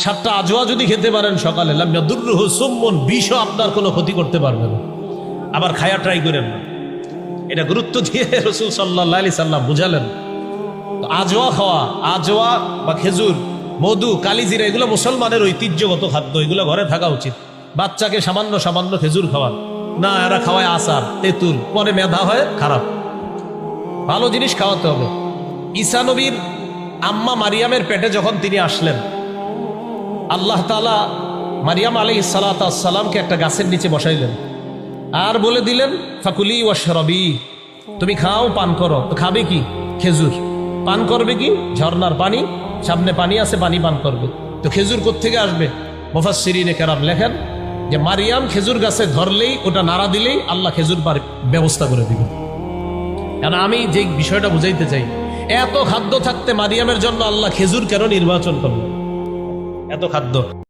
7টা Ajwa যদি খেতে পারেন সকালে, লাম ইয়াদুররুহু সুম্মুন, বিষও আপনার কোনো ক্ষতি করতে পারবে না। আবার খায়া ট্রাই করেন না, এটা গুরুত্ব দিয়ে রাসূল সাল্লাল্লাহু আলাইহি সাল্লাম বুঝালেন। তো আজওয়া খাওয়া, আজওয়া বা খেজুর, মধু, কালিজিরা, এগুলো মুসলমানের ঐতিহ্যগত খাদ্য, এগুলো ঘরে থাকা উচিত। বাচ্চাকে সামান্য সামান্য খেজুর খাওয়ান না, এরা খাওয়ায় আচার, তেঁতুল, পরে মেধা হয় খারাপ। ভালো জিনিস খাওয়াতে হবে। ঈসা নবীর আম্মা মারিয়ামের পেটে যখন তিনি আসলেন, আল্লাহ তাআলা মারিয়াম আলাইহিস সালাতু ওয়াস সালামকে একটা গাছের নিচে বসাইলেন আর বলে দিলেন, ফাকুলি ওয়াশরাবি, তুমি খাও, পান করো। তো খাবে কি? খেজুর। পান করবে কি? ঝর্ণার পানি, সামনে পানি আছে, পানি পান করবে। তো খেজুর কোত্থেকে আসবে? মুফাসসিরিনে কেরাম লেখেন যে মারিয়াম খেজুর গাছে ধরলেই, ওটা নাড়া দিলেই আল্লাহ খেজুর ব্যবস্থা করে দিবেন। কারণ আমি যে বিষয়টা বুঝাইতে চাই, এত খাদ্য থাকতে মারিয়ামের জন্য আল্লাহ খেজুর কেন নির্বাচন করলেন? এত খাদ্য।